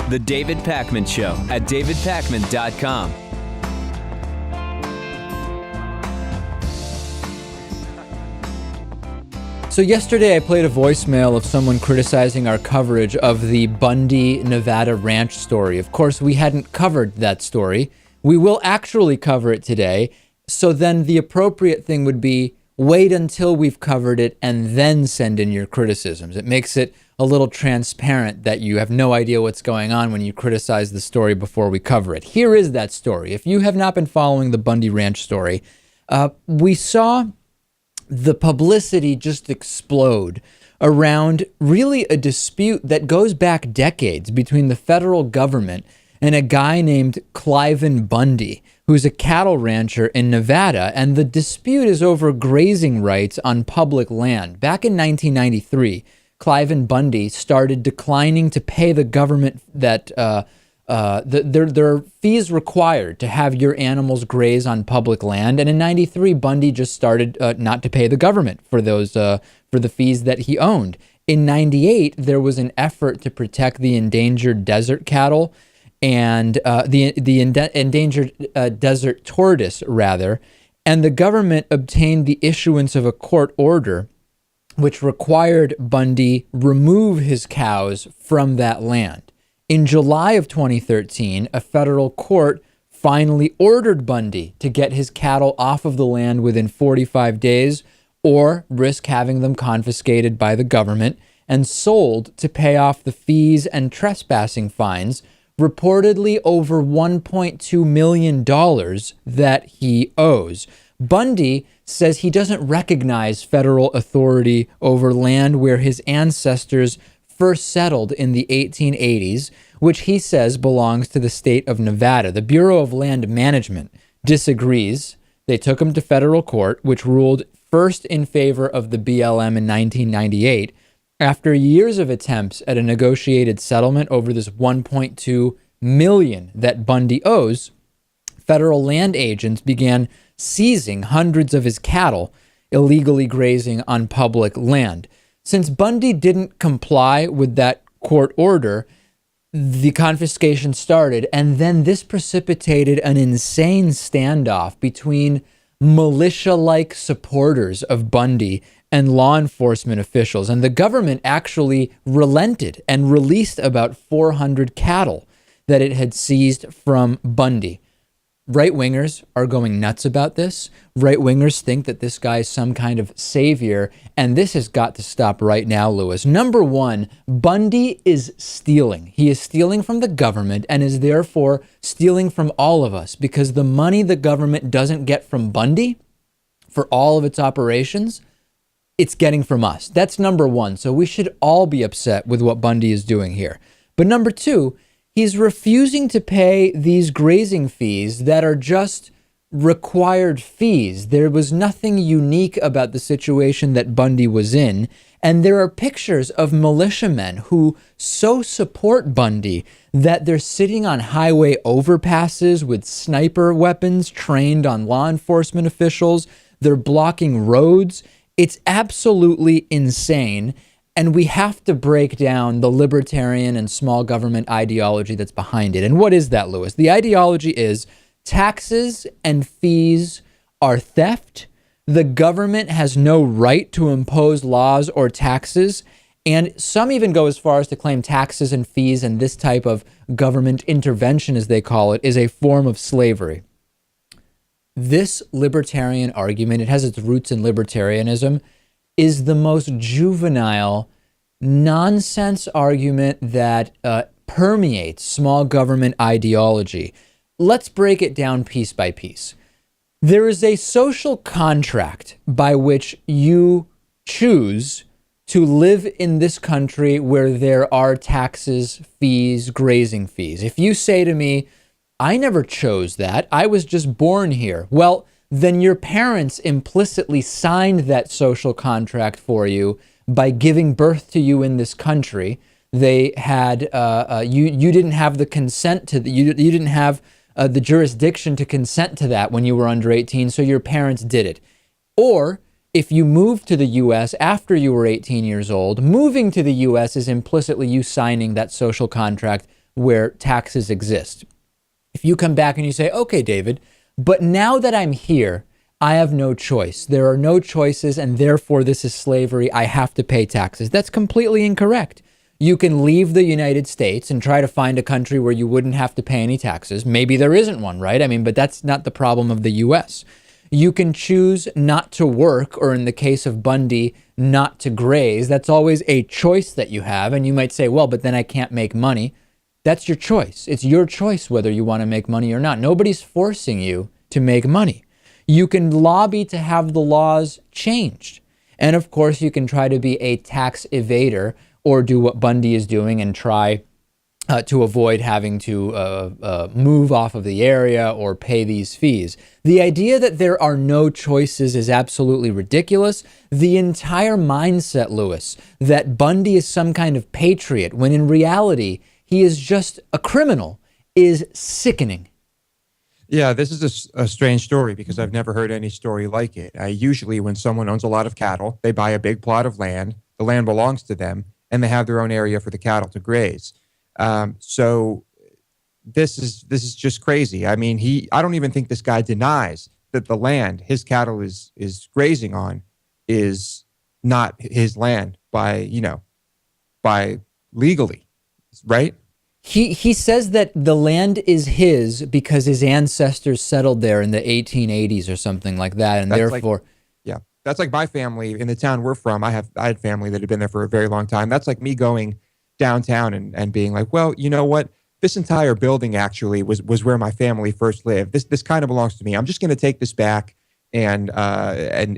The David Pakman Show at davidpakman.com. So yesterday I played a voicemail of someone criticizing our coverage of the Bundy, Nevada ranch story. Of course, we hadn't covered that story. We will actually cover it today. So then the appropriate thing would be wait until we've covered it and then send in your criticisms. It makes it a little transparent that you have no idea what's going on when you criticize the story before we cover it. Here is that story. If you have not been following the Bundy Ranch story, we saw the publicity just explode around really a dispute that goes back decades between the federal government and a guy named Cliven Bundy, who's a cattle rancher in Nevada. And the dispute is over grazing rights on public land. Back in 1993, Cliven Bundy started declining to pay the government that there are fees required to have your animals graze on public land. And in 93, Bundy just started not to pay the government for those for the fees that he owned. In 98, there was an effort to protect the endangered desert cattle and the endangered desert tortoise, rather. And the government obtained the issuance of a court order which required Bundy remove his cows from that land. In July of 2013, a federal court finally ordered Bundy to get his cattle off of the land within 45 days or risk having them confiscated by the government and sold to pay off the fees and trespassing fines, reportedly over $1.2 million that he owes. Bundy says he doesn't recognize federal authority over land where his ancestors first settled in the 1880s, which he says belongs to the state of Nevada. The Bureau of Land Management disagrees. They took him to federal court, which ruled first in favor of the BLM in 1998. After years of attempts at a negotiated settlement over this $1.2 million that Bundy owes, federal land agents began seizing hundreds of his cattle illegally grazing on public land. Since Bundy didn't comply with that court order, the confiscation started, and then this precipitated an insane standoff between militia-like supporters of Bundy and law enforcement officials. And the government actually relented and released about 400 cattle that it had seized from Bundy. Right-wingers are going nuts about this. Right-wingers think that this guy is some kind of savior, and this has got to stop right now, Lewis. Number one, Bundy is stealing. He is stealing from the government and is therefore stealing from all of us because the money the government doesn't get from Bundy for all of its operations, it's getting from us. That's number one. So we should all be upset with what Bundy is doing here. But number two, he's refusing to pay these grazing fees that are just required fees. There was nothing unique about the situation that Bundy was in. And there are pictures of militiamen who so support Bundy that they're sitting on highway overpasses with sniper weapons trained on law enforcement officials. They're blocking roads. It's absolutely insane. And we have to break down the libertarian and small government ideology that's behind it. And what is that, Lewis? The ideology is taxes and fees are theft. The government has no right to impose laws or taxes. And some even go as far as to claim taxes and fees and this type of government intervention, as they call it, is a form of slavery. This libertarian argument, it has its roots in libertarianism, is the most juvenile nonsense argument that permeates small government ideology. Let's break it down piece by piece. There is a social contract by which you choose to live in this country where there are taxes, fees, grazing fees. If you say to me, I never chose that, I was just born here, well, then your parents implicitly signed that social contract for you by giving birth to you in this country. They had you didn't have the consent to you didn't have the jurisdiction to consent to that when you were under 18, so your parents did it. Or if you moved to the U.S. after you were 18 years old, moving to the U.S. is implicitly you signing that social contract where taxes exist. If you come back and you say, okay, David, but now that I'm here, I have no choice. There are no choices, and therefore this is slavery. I have to pay taxes. That's completely incorrect. You can leave the United States and try to find a country where you wouldn't have to pay any taxes. Maybe there isn't one, right? I mean, but that's not the problem of the US. You can choose not to work, or in the case of Bundy, not to graze. That's always a choice that you have. And you might say, well, but then I can't make money. That's your choice. It's your choice whether you want to make money or not. Nobody's forcing you to make money. You can lobby to have the laws changed. And of course, you can try to be a tax evader or do what Bundy is doing and try to avoid having to move off of the area or pay these fees. The idea that there are no choices is absolutely ridiculous. The entire mindset, Lewis, that Bundy is some kind of patriot, when in reality, he is just a criminal, is sickening. Yeah, this is a strange story because I've never heard any story like it. Usually when someone owns a lot of cattle, they buy a big plot of land, the land belongs to them, and they have their own area for the cattle to graze. So this is just crazy. I mean, I don't even think this guy denies that the land his cattle is grazing on is not his land by legally, right? He says that the land is his because his ancestors settled there in the 1880s or something like that, and therefore, that's like my family in the town we're from. I had family that had been there for a very long time. That's like me going downtown and being like, well, you know what? This entire building actually was where my family first lived. This kind of belongs to me. I'm just going to take this back, and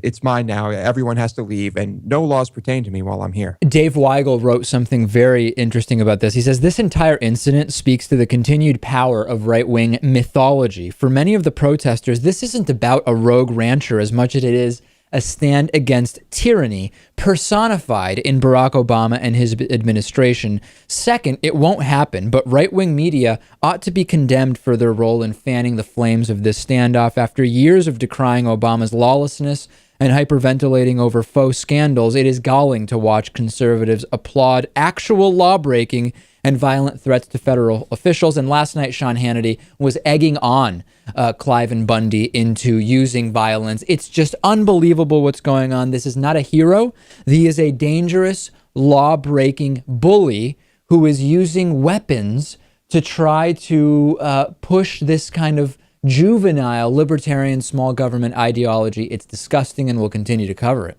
it's mine now. Everyone has to leave, and no laws pertain to me while I'm here. Dave Weigel wrote something very interesting about this. He says, this entire incident speaks to the continued power of right-wing mythology. For many of the protesters, this isn't about a rogue rancher as much as it is a stand against tyranny personified in Barack Obama and his administration. Second, it won't happen, but right-wing media ought to be condemned for their role in fanning the flames of this standoff. After years of decrying Obama's lawlessness and hyperventilating over faux scandals, it is galling to watch conservatives applaud actual law-breaking and violent threats to federal officials. And last night, Sean Hannity was egging on Cliven Bundy into using violence. It's just unbelievable what's going on. This is not a hero. He is a dangerous, law-breaking bully who is using weapons to try to push this kind of juvenile, libertarian, small government ideology. It's disgusting, and we'll continue to cover it.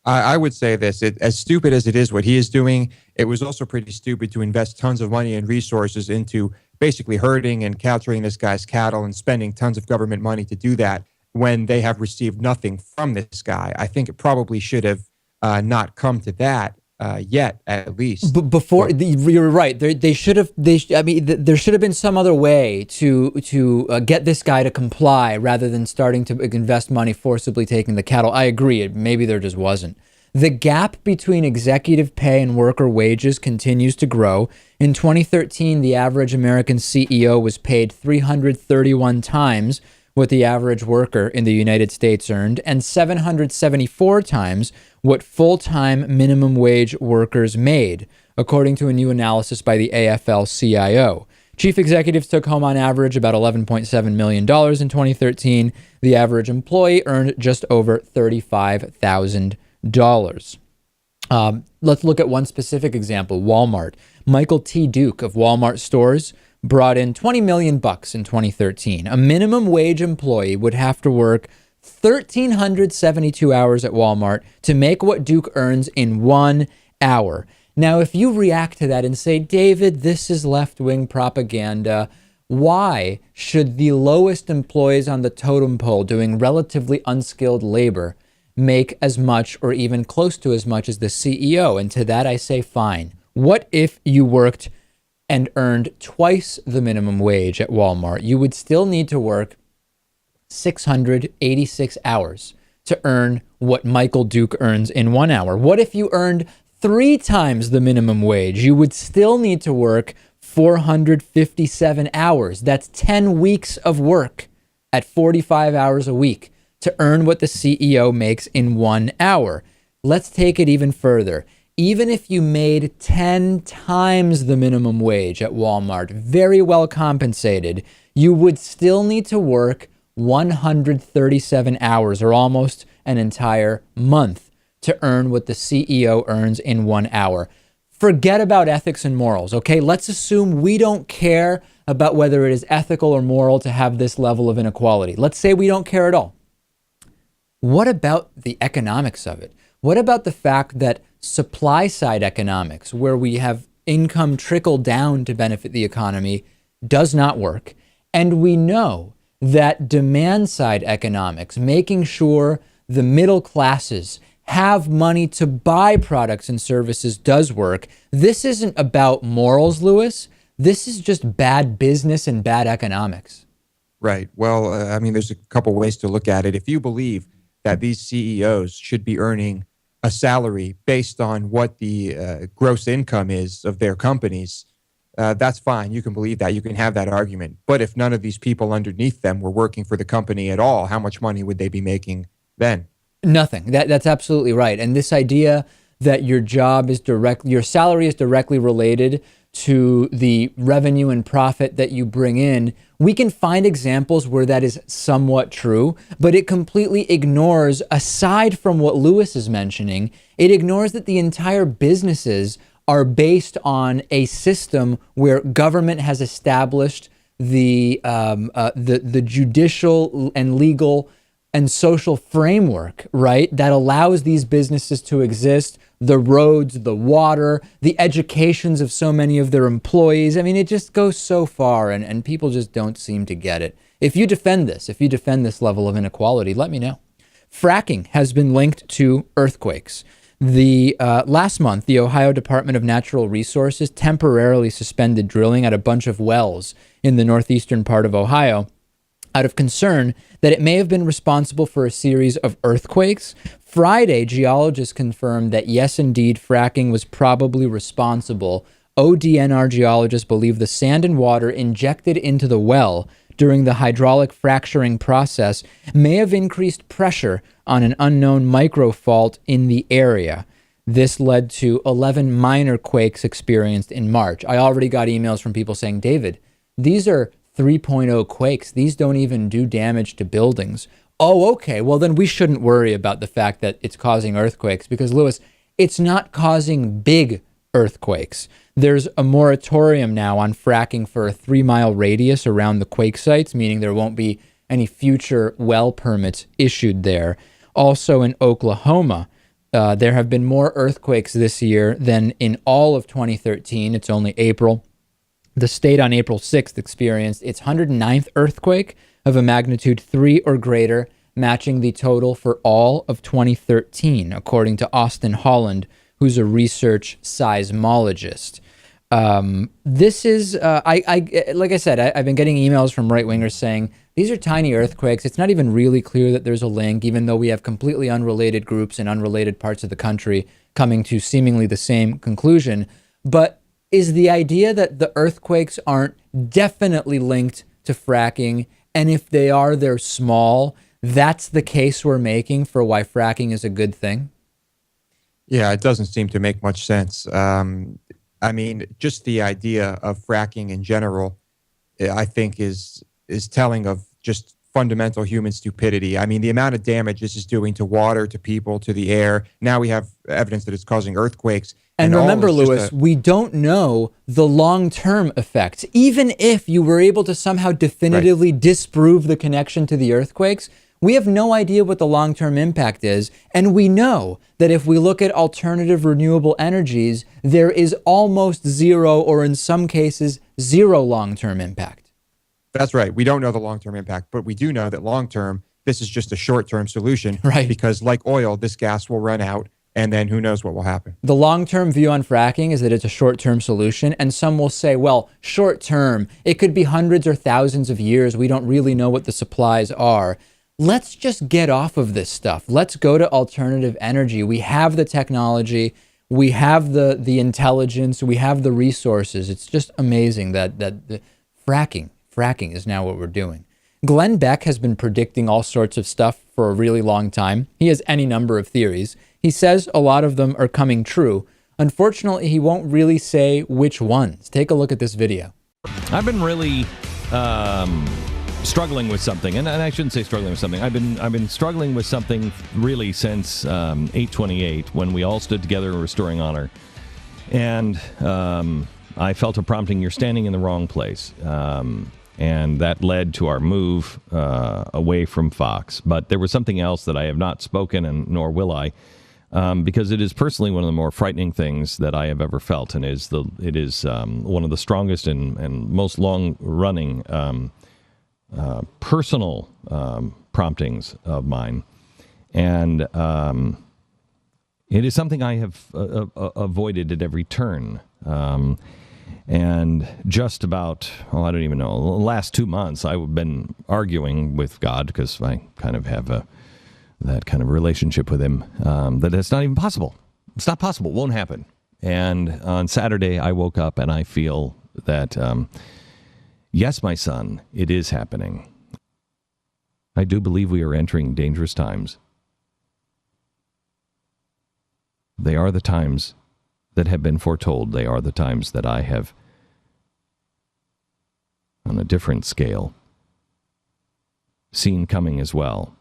I would say this, as stupid as it is what he is doing, it was also pretty stupid to invest tons of money and resources into basically herding and capturing this guy's cattle and spending tons of government money to do that when they have received nothing from this guy. I think it probably should have not come to that yet, at least. Before you're right, there should have been some other way to get this guy to comply rather than starting to invest money forcibly taking the cattle. I agree. Maybe there just wasn't. The gap between executive pay and worker wages continues to grow. In 2013, the average American CEO was paid 331 times what the average worker in the United States earned, and 774 times what full-time minimum wage workers made, according to a new analysis by the AFL-CIO. Chief executives took home on average about $11.7 million in 2013. The average employee earned just over $35,000. Let's look at one specific example, Walmart. Michael T. Duke of Walmart Stores brought in $20 million in 2013. A minimum wage employee would have to work 1,372 hours at Walmart to make what Duke earns in 1 hour. Now, if you react to that and say, David, this is left-wing propaganda, why should the lowest employees on the totem pole doing relatively unskilled labor make as much or even close to as much as the CEO? And to that I say, fine. What if you worked and earned twice the minimum wage at Walmart? You would still need to work 686 hours to earn what Michael Duke earns in 1 hour. What if you earned 3 times the minimum wage? You would still need to work 457 hours. That's 10 weeks of work at 45 hours a week to earn what the CEO makes in 1 hour. Let's take it even further. even if you made 10 times the minimum wage at Walmart, very well compensated, you would still need to work 137 hours, or almost an entire month, to earn what the CEO earns in 1 hour. Forget about ethics and morals, okay? Let's assume we don't care about whether it is ethical or moral to have this level of inequality. Let's say we don't care at all. What about the economics of it? What about the fact that supply side economics, where we have income trickle down to benefit the economy, does not work? And we know that demand side economics, making sure the middle classes have money to buy products and services, does work. This isn't about morals, Lewis. This is just bad business and bad economics. Right. Well, I mean, there's a couple ways to look at it. If you believe that these CEOs should be earning a salary based on what the gross income is of their companies, that's fine. You can believe that. You can have that argument. But if none of these people underneath them were working for the company at all, how much money would they be making then? Nothing. That's absolutely right. And this idea that your salary is directly related to the revenue and profit that you bring in, we can find examples where that is somewhat true, but it completely ignores, aside from what Lewis is mentioning, it ignores that the entire businesses are based on a system where government has established the judicial and legal and social framework, right, that allows these businesses to exist, the roads, the water, the educations of so many of their employees. I mean, it just goes so far, and people just don't seem to get it. If you defend this level of inequality, let me know. Fracking has been linked to earthquakes. Last month, the Ohio Department of Natural Resources temporarily suspended drilling at a bunch of wells in the northeastern part of Ohio out of concern that it may have been responsible for a series of earthquakes. Friday, geologists confirmed that yes, indeed, fracking was probably responsible. ODNR geologists believe the sand and water injected into the well during the hydraulic fracturing process may have increased pressure on an unknown microfault in the area. This led to 11 minor quakes experienced in March. I already got emails from people saying, David, these are 3.0 quakes. These don't even do damage to buildings. Oh, okay. Well, then we shouldn't worry about the fact that it's causing earthquakes because, Lewis, it's not causing big earthquakes. There's a moratorium now on fracking for a 3-mile radius around the quake sites, meaning there won't be any future well permits issued there. Also in Oklahoma, there have been more earthquakes this year than in all of 2013. It's only April. The state on April 6th experienced its 109th earthquake of a magnitude 3 or greater, matching the total for all of 2013, according to Austin Holland, who's a research seismologist. This is, like I said, I've been getting emails from right-wingers saying these are tiny earthquakes. It's not even really clear that there's a link, even though we have completely unrelated groups in unrelated parts of the country coming to seemingly the same conclusion. But is the idea that the earthquakes aren't definitely linked to fracking, and if they are, they're small, that's the case we're making for why fracking is a good thing? Yeah, it doesn't seem to make much sense. I mean, just the idea of fracking in general, I think is telling of just fundamental human stupidity. I mean, the amount of damage this is doing to water, to people, to the air. Now we have evidence that it's causing earthquakes. And remember, Lewis, we don't know the long-term effects. Even if you were able to somehow definitively disprove the connection to the earthquakes, we have no idea what the long-term impact is. And we know that if we look at alternative renewable energies, there is almost zero, or in some cases, zero long-term impact. That's right. We don't know the long-term impact, but we do know that long-term, this is just a short-term solution. Right. Because like oil, this gas will run out, and then who knows what will happen. The long-term view on fracking is that it's a short-term solution, and some will say, well, short-term, it could be hundreds or thousands of years. We don't really know what the supplies are. Let's just get off of this stuff. Let's go to alternative energy. We have the technology. We have the intelligence. We have the resources. It's just amazing that the fracking is now what we're doing. Glenn Beck has been predicting all sorts of stuff for a really long time. He has any number of theories. He says a lot of them are coming true. Unfortunately, he won't really say which ones. Take a look at this video. I've been really struggling with something, and I shouldn't say struggling with something. I've been struggling with something really since 8/28, when we all stood together in Restoring Honor, and I felt a prompting. You're standing in the wrong place, and that led to our move away from Fox. But there was something else that I have not spoken, and nor will I. Because it is personally one of the more frightening things that I have ever felt, and it is one of the strongest and most long-running personal promptings of mine, and it is something I have avoided at every turn. And just about, I don't even know, the last 2 months, I've been arguing with God, because I kind of have that kind of relationship with him, that it's not even possible. It's not possible. It won't happen. And on Saturday, I woke up and I feel that, yes, my son, it is happening. I do believe we are entering dangerous times. They are the times that have been foretold. They are the times that I have, on a different scale, seen coming as well.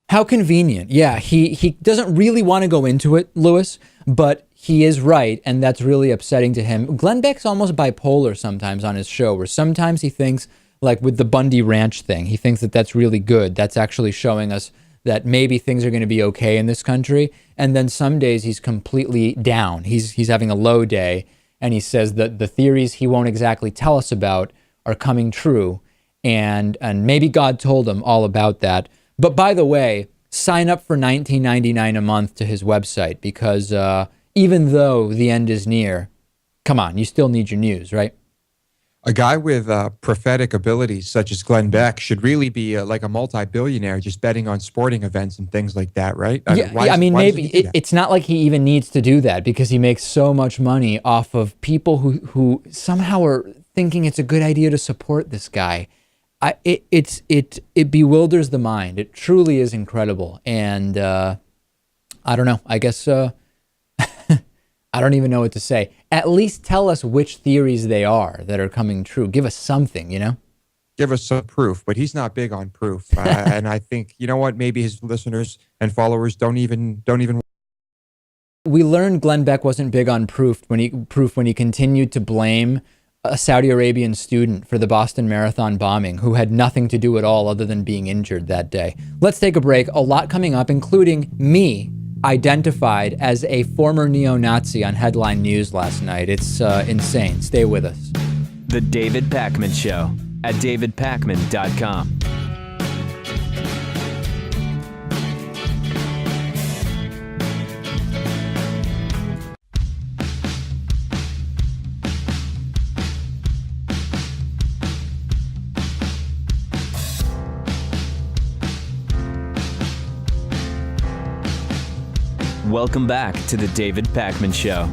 How convenient. Yeah, he doesn't really want to go into it, Lewis, but he is right, and that's really upsetting to him. Glenn Beck's almost bipolar sometimes on his show, where sometimes he thinks, like with the Bundy Ranch thing, he thinks that that's really good. That's actually showing us that maybe things are going to be okay in this country. And then some days he's completely down. He's having a low day, and he says that the theories he won't exactly tell us about are coming true, and maybe God told him all about that. But by the way, sign up for $19.99 a month to his website, because even though the end is near, come on, you still need your news, right? A guy with prophetic abilities such as Glenn Beck should really be like a multi-billionaire, just betting on sporting events and things like that, right? Maybe it's not like he even needs to do that, because he makes so much money off of people who somehow are thinking it's a good idea to support this guy. It bewilders the mind. It truly is incredible. And I don't know. I guess I don't even know what to say. At least tell us which theories they are that are coming true. Give us something, Give us some proof, but he's not big on proof. And I think, you know what? Maybe his listeners and followers don't even. We learned Glenn Beck wasn't big on proof when he continued to blame a Saudi Arabian student for the Boston Marathon bombing, who had nothing to do at all other than being injured that day. Let's take a break. A lot coming up, including me identified as a former neo-Nazi on Headline News last night. It's insane. Stay with us. The David Pakman Show at davidpakman.com. Welcome back to the David Pakman Show.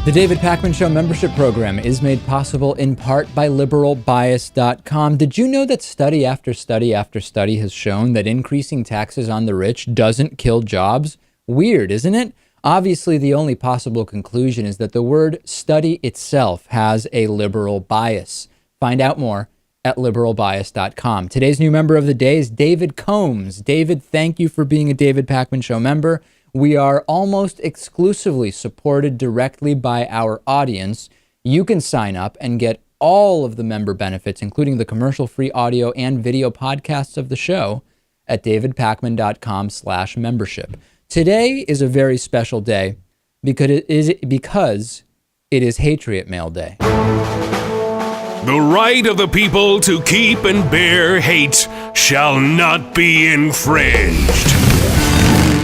The David Pakman Show membership program is made possible in part by liberalbias.com. Did you know that study after study after study has shown that increasing taxes on the rich doesn't kill jobs? Weird, isn't it? Obviously, the only possible conclusion is that the word study itself has a liberal bias. Find out more at liberalbias.com. Today's new member of the day is David Combs. David, thank you for being a David Pakman Show member. We are almost exclusively supported directly by our audience. You can sign up and get all of the member benefits, including the commercial-free audio and video podcasts of the show, at davidpakman.com/membership. Today is a very special day because it is Hatriot Mail Day. The right of the people to keep and bear hate shall not be infringed.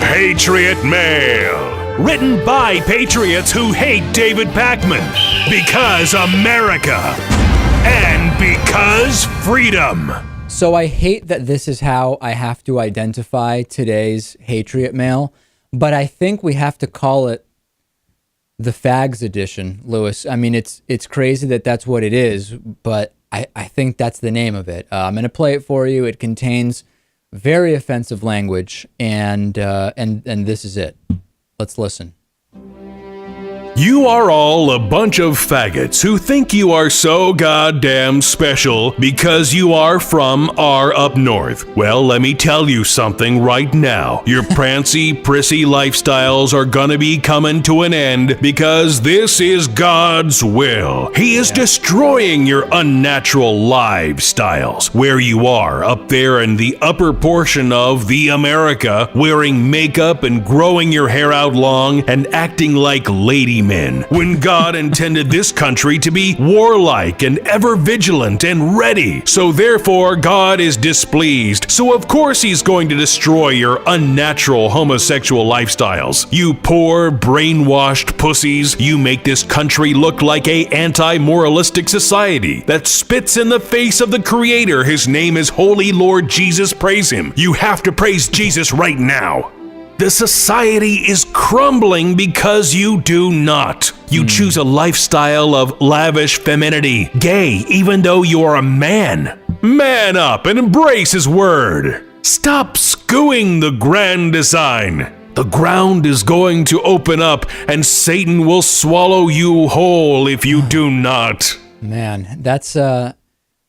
Patriot Mail. Written by patriots who hate David Pakman. Because America. And because freedom. So I hate that this is how I have to identify today's Hatriot Mail, but I think we have to call it the Fags edition, Lewis. I mean, it's crazy that that's what it is, but I think that's the name of it. I'm going to play it for you. It contains very offensive language, and this is it. Let's listen. You are all a bunch of faggots who think you are so goddamn special because you are from our up north. Well, let me tell you something right now. Your prancy, prissy lifestyles are gonna be coming to an end because this is God's will. He is destroying your unnatural lifestyles. Where you are, up there in the upper portion of the America, wearing makeup and growing your hair out long and acting like lady men, when God intended this country to be warlike and ever vigilant and ready. So therefore, God is displeased. So of course he's going to destroy your unnatural homosexual lifestyles. You poor, brainwashed pussies, you make this country look like a anti-moralistic society that spits in the face of the Creator. His name is Holy Lord Jesus. Praise him. You have to praise Jesus right now. The society is crumbling because you do not. You choose a lifestyle of lavish femininity, gay, even though you are a man. Man up and embrace his word. Stop skewing the grand design. The ground is going to open up and Satan will swallow you whole if you do not. Man, that's,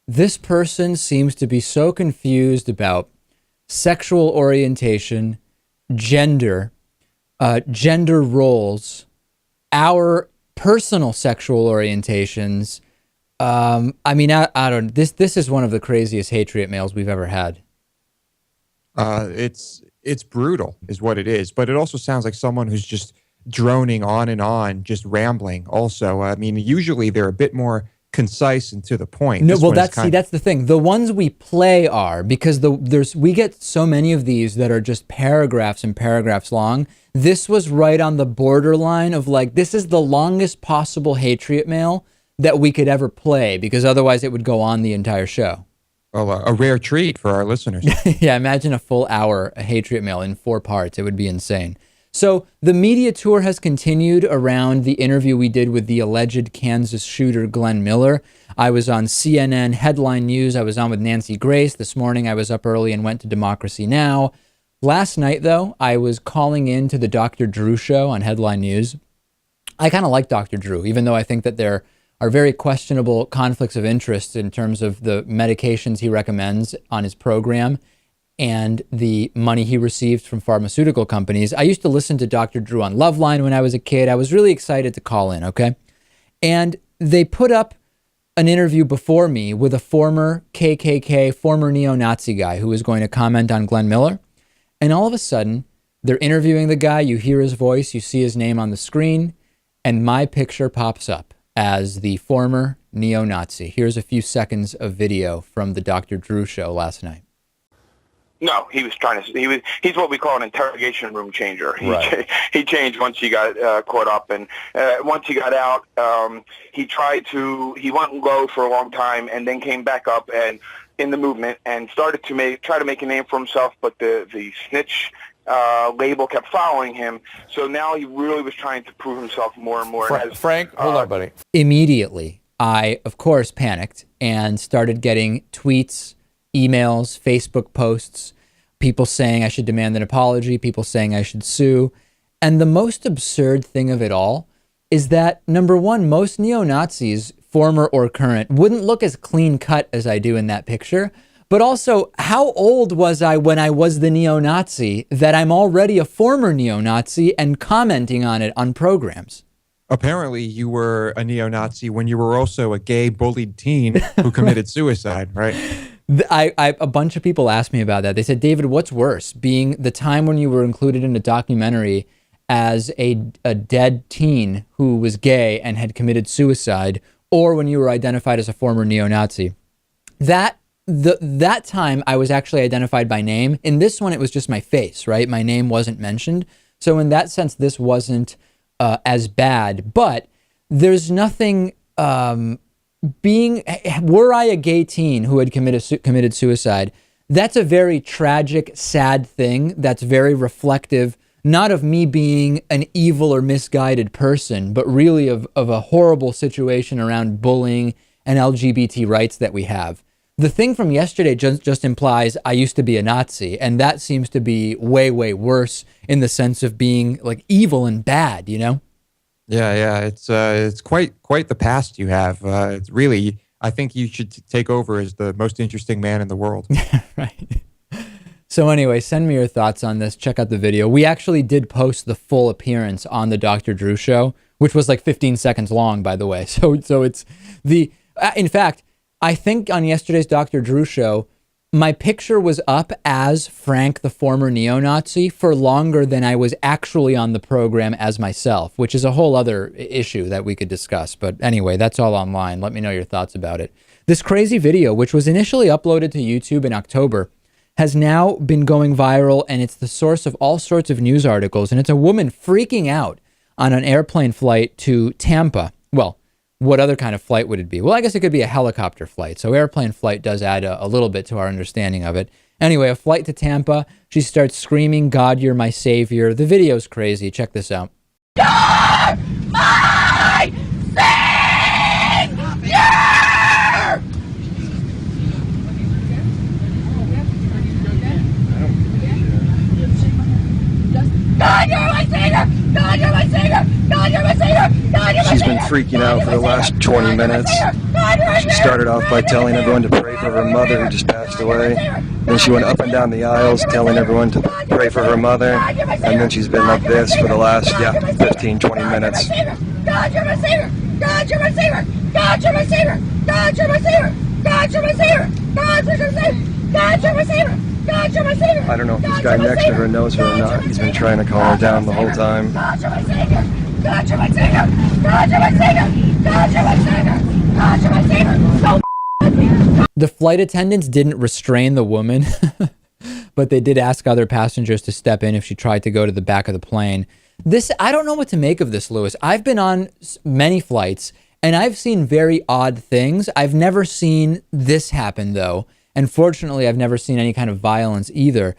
this person seems to be so confused about sexual orientation, gender, gender roles, our personal sexual orientations. I mean, I don't. This is one of the craziest Hatriot mails we've ever had. It's brutal, is what it is. But it also sounds like someone who's just droning on, just rambling. Also, I mean, usually they're a bit more concise and to the point. No, well, that's the thing. The ones we play are, because we get so many of these that are just paragraphs and paragraphs long. This was right on the borderline of like, this is the longest possible Hatriot mail that we could ever play, because otherwise it would go on the entire show. Well, a rare treat for our listeners. Yeah, imagine a full hour Hatriot mail in 4 parts. It would be insane. So the media tour has continued around the interview we did with the alleged Kansas shooter, Glenn Miller. I was on CNN Headline News. I was on with Nancy Grace. This morning I was up early and went to Democracy Now! Last night, though, I was calling in to the Dr. Drew show on Headline News. I kind of like Dr. Drew, even though I think that there are very questionable conflicts of interest in terms of the medications he recommends on his program and the money he received from pharmaceutical companies. I used to listen to Dr. Drew on Loveline when I was a kid. I was really excited to call in, okay? And they put up an interview before me with a former KKK, former neo-Nazi guy who was going to comment on Glenn Miller. And all of a sudden, they're interviewing the guy, you hear his voice, you see his name on the screen, and my picture pops up as the former neo-Nazi. Here's a few seconds of video from the Dr. Drew show last night. No, he was trying to. He's what we call an interrogation room changer. He changed once he got caught up, and once he got out, he went low for a long time, and then came back up and in the movement and started to try to make a name for himself. But the snitch label kept following him, so now he really was trying to prove himself more and more. Frank, hold on, buddy. Immediately, I of course panicked and started getting tweets, emails, Facebook posts, people saying I should demand an apology, people saying I should sue. And the most absurd thing of it all is that, number one, most neo-Nazis, former or current, wouldn't look as clean cut as I do in that picture. But also, how old was I when I was the neo-Nazi that I'm already a former neo-Nazi and commenting on it on programs? Apparently, you were a neo-Nazi when you were also a gay, bullied teen who committed suicide, right? A bunch of people asked me about that. They said, David, what's worse, being the time when you were included in a documentary as a dead teen who was gay and had committed suicide, or when you were identified as a former neo-Nazi? That time I was actually identified by name. In this one, it was just my face, right? My name wasn't mentioned. So in that sense, this wasn't as bad. But there's nothing... were I a gay teen who had committed suicide, that's a very tragic, sad thing. That's very reflective, not of me being an evil or misguided person, but really of a horrible situation around bullying and LGBT rights that we have. The thing from yesterday just implies I used to be a Nazi, and that seems to be way, way worse in the sense of being like evil and bad, you know? Yeah. It's quite the past you have. It's really, I think you should take over as the most interesting man in the world. Right. So anyway, send me your thoughts on this. Check out the video. We actually did post the full appearance on the Dr. Drew show, which was like 15 seconds long, by the way. So it's in fact, I think on yesterday's Dr. Drew show, my picture was up as Frank, the former neo-Nazi, for longer than I was actually on the program as myself, which is a whole other issue that we could discuss. But anyway, that's all online. Let me know your thoughts about it. This crazy video, which was initially uploaded to YouTube in October, has now been going viral, and it's the source of all sorts of news articles. And it's a woman freaking out on an airplane flight to Tampa. Well, what other kind of flight would it be? Well, I guess it could be a helicopter flight. So airplane flight does add a little bit to our understanding of it. Anyway, a flight to Tampa. She starts screaming, "God, you're my savior." The video's crazy. Check this out. You're my savior! God, you're my savior! God, you're my savior! God, you're my savior! God, you're my savior! She's been freaking out for the last 20 minutes. She started off by telling everyone to pray for her mother who just passed away. Then she went up and down the aisles telling everyone to pray for her mother. And then she's been like this for the last, 15, 20 minutes. God, you're my savior! God, you're my savior! God, you're my savior! God, you're my savior! God, you're my savior! God, you're my savior! God, you're my savior! God, you're my savior! I don't know if this guy next to her knows her or not. He's been trying to calm her down the whole time. God, you're my savior! God, you're my savior! God, you're my savior! God, you're my savior! God, you're my savior! So The flight attendants didn't restrain the woman, but they did ask other passengers to step in if she tried to go to the back of the plane. I don't know what to make of this, Lewis. I've been on many flights, and I've seen very odd things. I've never seen this happen, though. And fortunately, I've never seen any kind of violence either.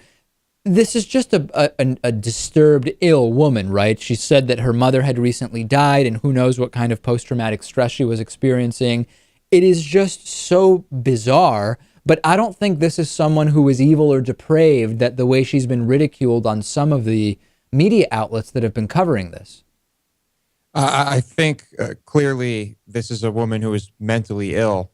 This is just a disturbed, ill woman, right? She said that her mother had recently died, and who knows what kind of post-traumatic stress she was experiencing. It is just so bizarre, but I don't think this is someone who is evil or depraved that the way she's been ridiculed on some of the media outlets that have been covering this. I think clearly this is a woman who is mentally ill,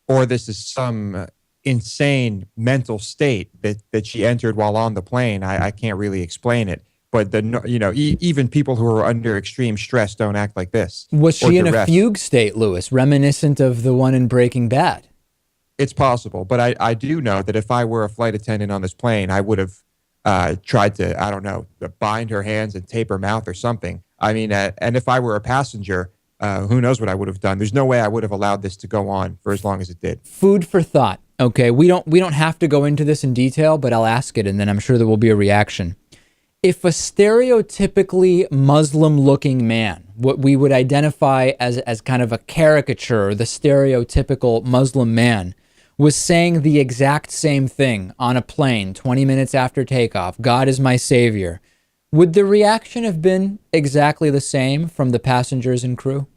or this is some insane mental state that she entered while on the plane. I can't really explain it, but even people who are under extreme stress don't act like this. Was she in a fugue state, Lewis, reminiscent of the one in Breaking Bad? It's possible, but I do know that if I were a flight attendant on this plane, I would have tried to, I don't know, bind her hands and tape her mouth or something. I mean, and if I were a passenger, who knows what I would have done. There's no way I would have allowed this to go on for as long as it did. Food for thought. Okay, we don't have to go into this in detail, but I'll ask it, and then I'm sure there will be a reaction. If a stereotypically Muslim-looking man, what we would identify as kind of a caricature, the stereotypical Muslim man, was saying the exact same thing on a plane 20 minutes after takeoff, "God is my savior," would the reaction have been exactly the same from the passengers and crew?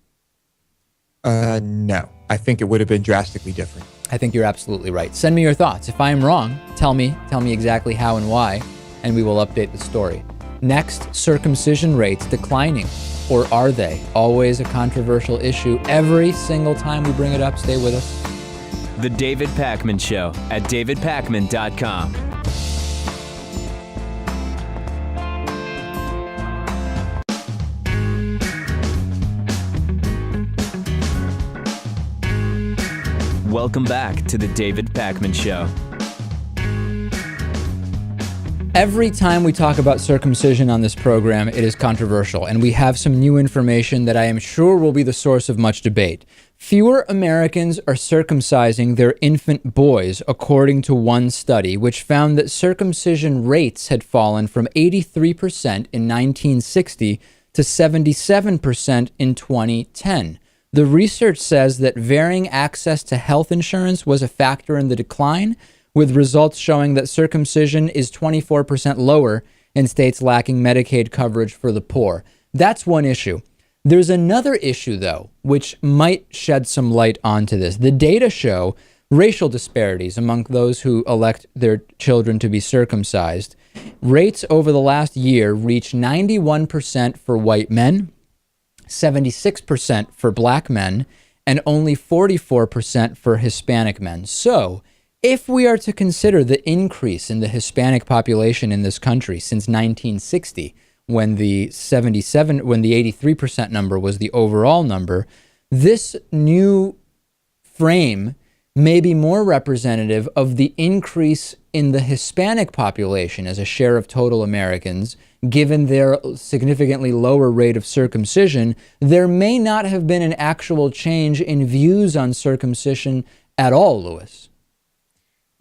No. I think it would have been drastically different. I think you're absolutely right. Send me your thoughts. If I am wrong, tell me exactly how and why, and we will update the story. Next, circumcision rates declining, or are they? Always a controversial issue. Every single time we bring it up, stay with us. The David Pakman Show at davidpakman.com. Welcome back to the David Pakman Show. Every time we talk about circumcision on this program, it is controversial, and we have some new information that I am sure will be the source of much debate. Fewer Americans are circumcising their infant boys, according to one study, which found that circumcision rates had fallen from 83% in 1960 to 77% in 2010. The research says that varying access to health insurance was a factor in the decline, with results showing that circumcision is 24% lower in states lacking Medicaid coverage for the poor. That's one issue. There's another issue, though, which might shed some light onto this. The data show racial disparities among those who elect their children to be circumcised. Rates over the last year reach 91% for white men 76% for black men, and only 44% for Hispanic men. So, if we are to consider the increase in the Hispanic population in this country since 1960, when the 83% number was the overall number, this new frame may be more representative of the increase in the Hispanic population as a share of total Americans. Given their significantly lower rate of circumcision, there may not have been an actual change in views on circumcision at all, Lewis.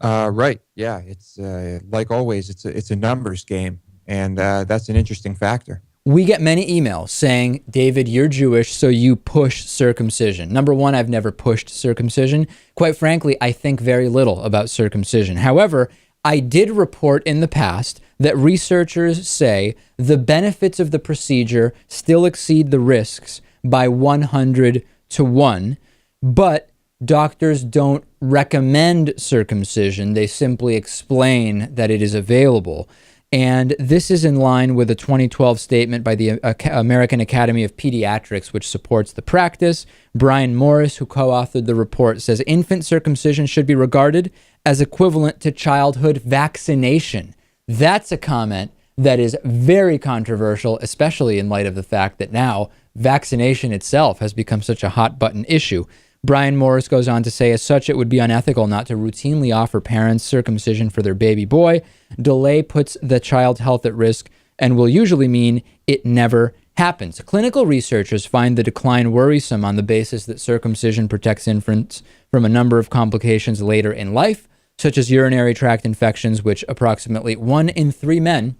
Right. Yeah. It's like always, it's a numbers game. And that's an interesting factor. We get many emails saying, David, you're Jewish, so you push circumcision. Number one, I've never pushed circumcision. Quite frankly, I think very little about circumcision. However, I did report in the past that researchers say the benefits of the procedure still exceed the risks by 100 to 1, but doctors don't recommend circumcision. They simply explain that it is available. And this is in line with a 2012 statement by the American Academy of Pediatrics, which supports the practice. Brian Morris, who co-authored the report, says infant circumcision should be regarded as equivalent to childhood vaccination. That's a comment that is very controversial, especially in light of the fact that now vaccination itself has become such a hot button issue. Brian Morris goes on to say, as such, it would be unethical not to routinely offer parents circumcision for their baby boy. Delay puts the child's health at risk and will usually mean it never happens. Clinical researchers find the decline worrisome on the basis that circumcision protects infants from a number of complications later in life, such as urinary tract infections, which approximately 1 in 3 men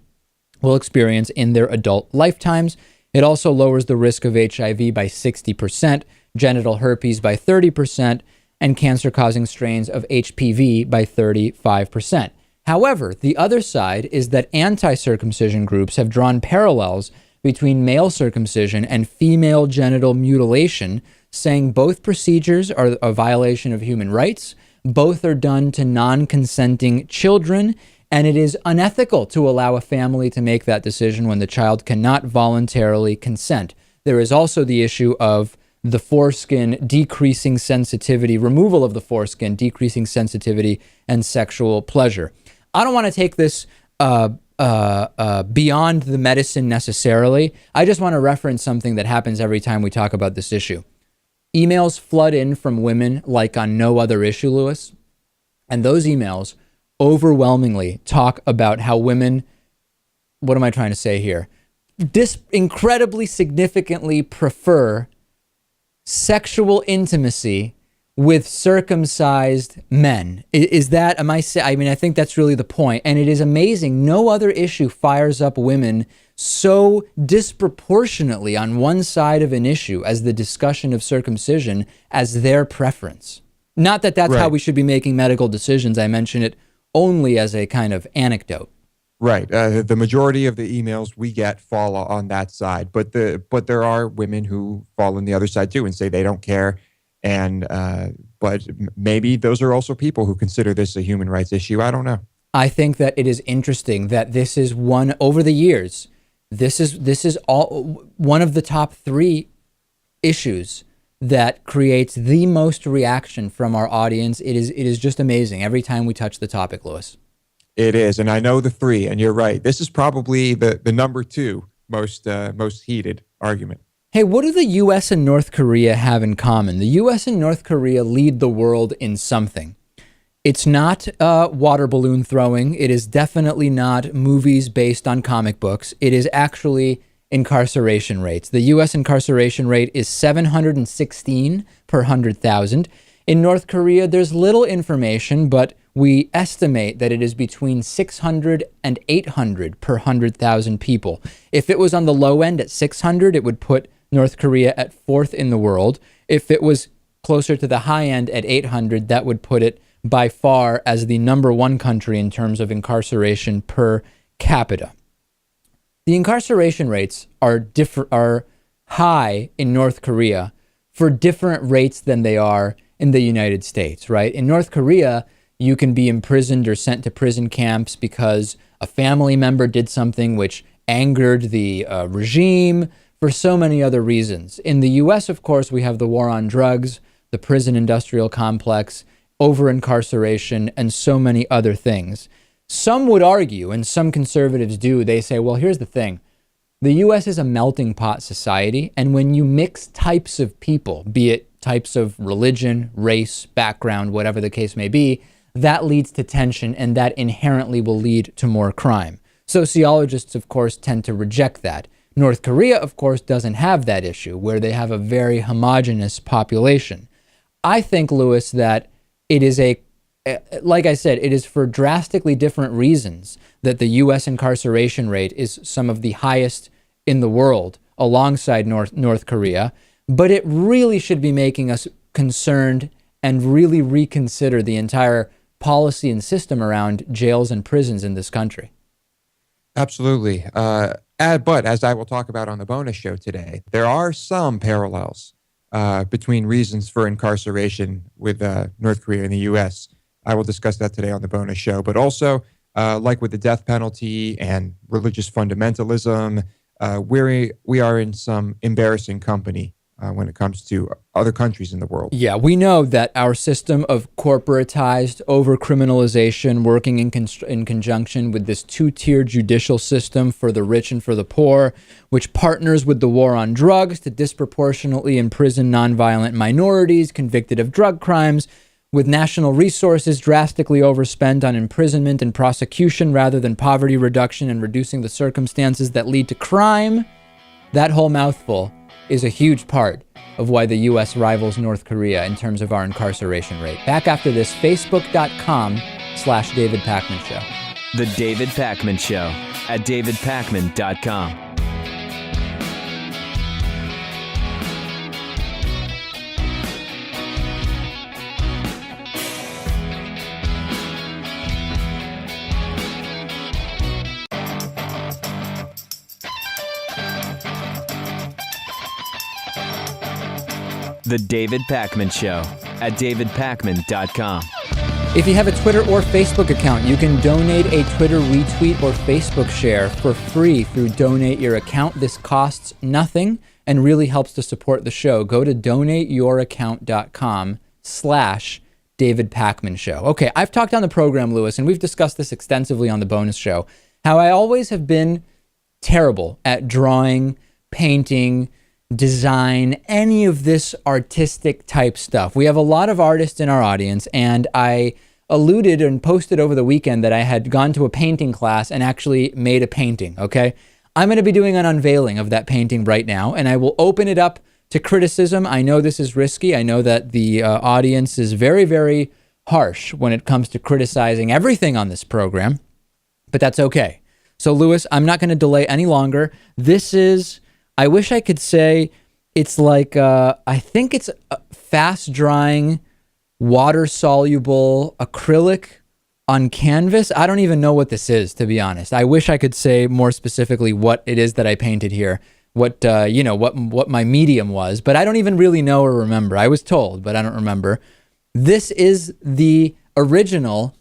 will experience in their adult lifetimes. It also lowers the risk of HIV by 60%, genital herpes by 30%, and cancer-causing strains of HPV by 35%. However, the other side is that anti-circumcision groups have drawn parallels between male circumcision and female genital mutilation, saying both procedures are a violation of human rights, both are done to non-consenting children, and it is unethical to allow a family to make that decision when the child cannot voluntarily consent. There is also the issue of the foreskin decreasing sensitivity, removal of the foreskin decreasing sensitivity and sexual pleasure. I don't want to take this beyond the medicine necessarily. I just want to reference something that happens every time we talk about this issue. Emails flood in from women like on no other issue, Lewis. And those emails overwhelmingly talk about how women, what am I trying to say here? Incredibly significantly prefer sexual intimacy with circumcised men. Is that, I think that's really the point. And it is amazing. No other issue fires up women so disproportionately on one side of an issue as the discussion of circumcision as their preference. Not that that's how we should be making medical decisions. I mention it only as a kind of anecdote. Right. The majority of the emails we get fall on that side, but there are women who fall on the other side too and say they don't care. And but maybe those are also people who consider this a human rights issue. I don't know. I think that it is interesting that this is one over the years. This is all one of the top 3 issues that creates the most reaction from our audience. It is just amazing every time we touch the topic, Lewis. It is, and I know the 3, and you're right. This is probably the number 2 most heated argument. Hey, what do the U.S. and North Korea have in common? The U.S. and North Korea lead the world in something. It's not water balloon throwing. It is definitely not movies based on comic books. It is actually incarceration rates. The U.S. incarceration rate is 716 per 100,000. In North Korea, there's little information, but we estimate that it is between 600 and 800 per 100,000 people. If it was on the low end at 600, it would put North Korea at 4th in the world. If it was closer to the high end at 800, that would put it by far as the number 1 country in terms of incarceration per capita. The incarceration rates are high in North Korea for different rates than they are in the United States, right? In North Korea, you can be imprisoned or sent to prison camps because a family member did something which angered the regime. for so many other reasons. In the US, of course, we have the war on drugs, the prison industrial complex, over-incarceration, and so many other things. Some would argue, and some conservatives do, they say, well, here's the thing. The US is a melting pot society, and when you mix types of people, be it types of religion, race, background, whatever the case may be, that leads to tension, and that inherently will lead to more crime. Sociologists, of course, tend to reject that. North Korea, of course, doesn't have that issue, where they have a very homogenous population. I think, Lewis, that it is like I said, it is for drastically different reasons that the U.S. incarceration rate is some of the highest in the world, alongside North Korea. But it really should be making us concerned and really reconsider the entire policy and system around jails and prisons in this country. Absolutely. But as I will talk about on the bonus show today, there are some parallels between reasons for incarceration with North Korea and the U.S. I will discuss that today on the bonus show. But also, like with the death penalty and religious fundamentalism, we are in some embarrassing company when it comes to other countries in the world. Yeah, we know that our system of corporatized over-criminalization working in conjunction with this two-tier judicial system for the rich and for the poor, which partners with the war on drugs to disproportionately imprison nonviolent minorities convicted of drug crimes, with national resources drastically overspent on imprisonment and prosecution rather than poverty reduction and reducing the circumstances that lead to crime. That whole mouthful is a huge part of why the U.S. rivals North Korea in terms of our incarceration rate. Back after this, Facebook.com/David Pakman Show. The David Pakman Show at davidpakman.com. The David Pakman Show at davidpakman.com. If you have a Twitter or Facebook account, you can donate a Twitter retweet or Facebook share for free through Donate Your Account. This costs nothing and really helps to support the show. Go to donateyouraccount.com/David Pakman Show. Okay, I've talked on the program, Lewis, and we've discussed this extensively on the bonus show, how I always have been terrible at drawing, painting, design, any of this artistic type stuff. We have a lot of artists in our audience, and I alluded and posted over the weekend that I had gone to a painting class and actually made a painting, okay? I'm going to be doing an unveiling of that painting right now, and I will open it up to criticism. I know this is risky. I know that the audience is very, very harsh when it comes to criticizing everything on this program, but that's okay. So, Lewis, I'm not going to delay any longer. This is... I wish I could say it's like, I think it's a fast-drying, water-soluble acrylic on canvas. I don't even know what this is, to be honest. I wish I could say more specifically what it is that I painted here, what my medium was, but I don't even really know or remember. I was told, but I don't remember. This is the original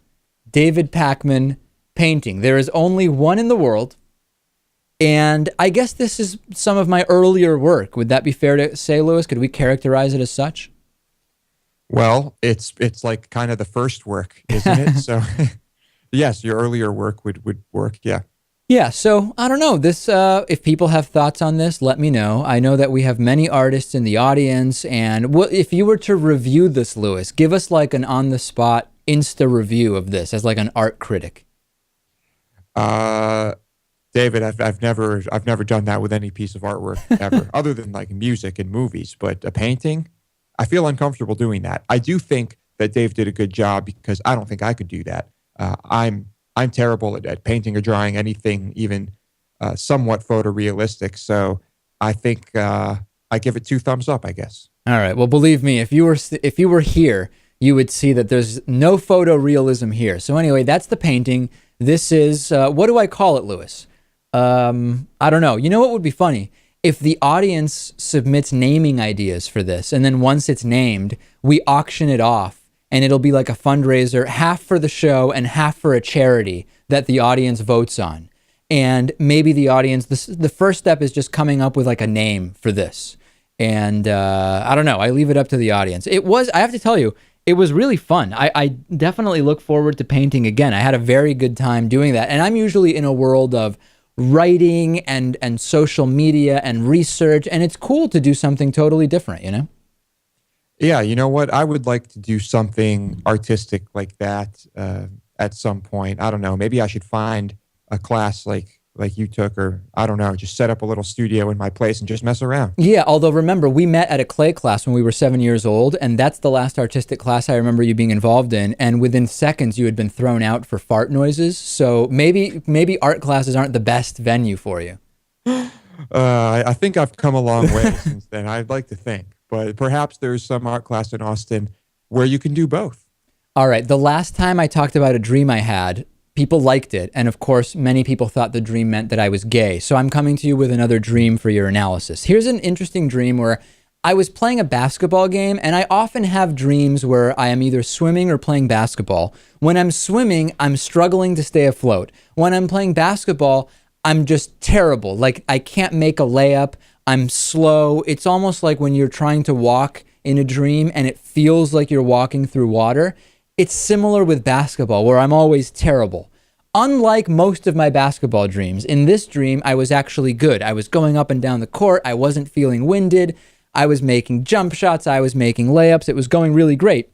David Pakman painting. There is only one in the world. And I guess this is some of my earlier work. Would that be fair to say, Lewis? Could we characterize it as such? Well, it's like kind of the first work, isn't it? So, yes, your earlier work would work, yeah. Yeah, so I don't know. This, if people have thoughts on this, let me know. I know that we have many artists in the audience, and if you were to review this, Lewis, give us like an on-the-spot Insta review of this as like an art critic. David, I've never done that with any piece of artwork ever, other than like music and movies. But a painting, I feel uncomfortable doing that. I do think that Dave did a good job because I don't think I could do that. I'm terrible at painting or drawing anything even somewhat photorealistic. So I think I give it 2 thumbs up, I guess. All right. Well, believe me, if you were here, you would see that there's no photorealism here. So anyway, that's the painting. This is what do I call it, Lewis? I don't know. You know what would be funny? If the audience submits naming ideas for this, and then once it's named, we auction it off, and it'll be like a fundraiser, half for the show and half for a charity that the audience votes on. And maybe the audience, the first step is just coming up with like a name for this. And I don't know, I leave it up to the audience. I have to tell you, it was really fun. I definitely look forward to painting again. I had a very good time doing that. And I'm usually in a world of writing and social media and research, and it's cool to do something totally different, you know? Yeah, you know what? I would like to do something artistic like that at some point. I don't know. Maybe I should find a class like you took, or I don't know, just set up a little studio in my place and just mess around. Yeah, although remember, we met at a clay class when we were 7 years old, and that's the last artistic class I remember you being involved in, and within seconds you had been thrown out for fart noises, so maybe art classes aren't the best venue for you. I think I've come a long way since then, I'd like to think. But perhaps there's some art class in Austin where you can do both. All right, the last time I talked about a dream I had, people liked it, and of course, many people thought the dream meant that I was gay. So I'm coming to you with another dream for your analysis. Here's an interesting dream where I was playing a basketball game, and I often have dreams where I am either swimming or playing basketball. When I'm swimming, I'm struggling to stay afloat. When I'm playing basketball, I'm just terrible. Like, I can't make a layup. I'm slow. It's almost like when you're trying to walk in a dream and it feels like you're walking through water. It's similar with basketball, where I'm always terrible. Unlike most of my basketball dreams, in this dream, I was actually good. I was going up and down the court. I wasn't feeling winded. I was making jump shots. I was making layups. It was going really great.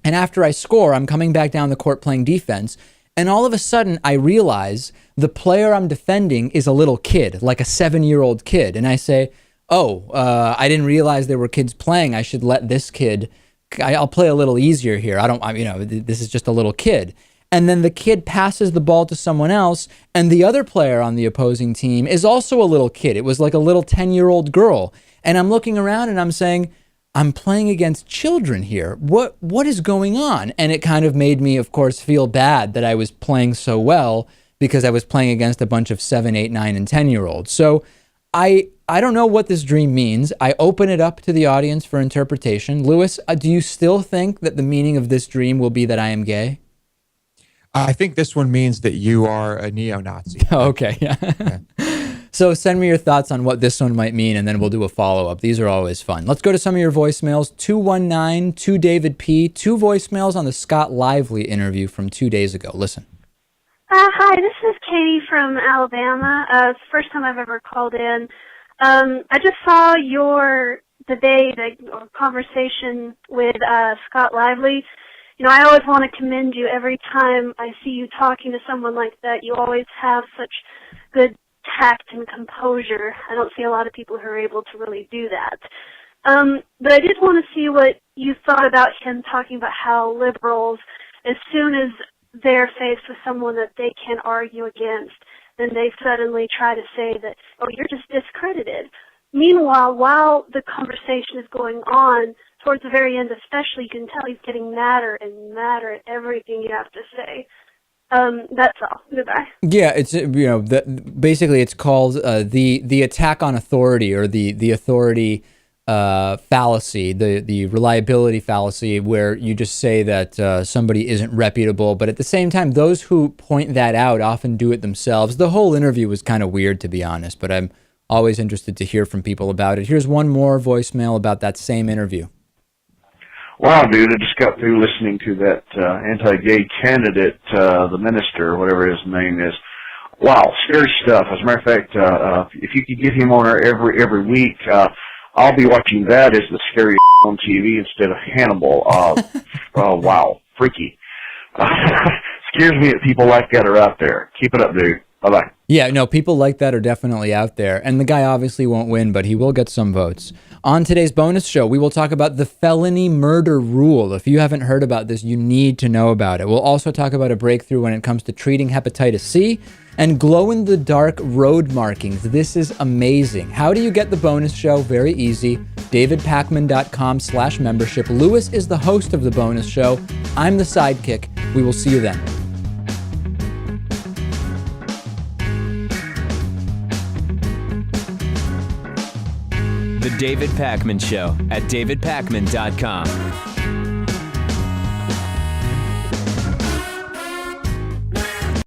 And after I score, I'm coming back down the court playing defense. And all of a sudden, I realize the player I'm defending is a little kid, like a 7-year-old kid. And I say, I didn't realize there were kids playing. I should let this kid... I'll play a little easier here. This is just a little kid. And then the kid passes the ball to someone else, and the other player on the opposing team is also a little kid. It was like a little 10-year-old girl. And I'm looking around and I'm saying, I'm playing against children here. What is going on? And it kind of made me, of course, feel bad that I was playing so well because I was playing against a bunch of 7, 8, 9, and 10-year-olds. So I don't know what this dream means. I open it up to the audience for interpretation. Lewis, do you still think that the meaning of this dream will be that I am gay? I think this one means that you are a neo-Nazi. Okay, yeah. So send me your thoughts on what this one might mean, and then we'll do a follow-up. These are always fun. Let's go to some of your voicemails. 219-2David-P. 2 voicemails on the Scott Lively interview from 2 days ago. Listen. Hi, this is Katie from Alabama. It's the first time I've ever called in. I just saw the conversation with Scott Lively. You know, I always want to commend you every time I see you talking to someone like that. You always have such good tact and composure. I don't see a lot of people who are able to really do that. But I did want to see what you thought about him talking about how liberals, as soon as they're faced with someone that they can argue against, then they suddenly try to say that, oh, you're just discredited. Meanwhile, while the conversation is going on, towards the very end especially, you can tell he's getting madder and madder at everything you have to say. That's all. Goodbye. Yeah, it's basically it's called the attack on authority, or the authority fallacy, the reliability fallacy, where you just say that somebody isn't reputable, but at the same time, those who point that out often do it themselves. The whole interview was kind of weird, to be honest, but I'm always interested to hear from people about it. Here's one more voicemail about that same interview. Wow, dude, I just got through listening to that anti-gay candidate, the minister, whatever his name is. Wow, scary stuff. As a matter of fact, if you could get him on there every week, I'll be watching that as the scary on TV instead of Hannibal. Wow, freaky. Scares me that people like that are out there. Keep it up, dude. Bye-bye. Yeah, no, people like that are definitely out there. And the guy obviously won't win, but he will get some votes. On today's bonus show, we will talk about the felony murder rule. If you haven't heard about this, you need to know about it. We'll also talk about a breakthrough when it comes to treating hepatitis C and glow-in-the-dark road markings. This is amazing. How do you get the bonus show? Very easy. davidpakman.com/membership. Lewis is the host of the bonus show. I'm the sidekick. We will see you then. The David Pakman Show at davidpakman.com.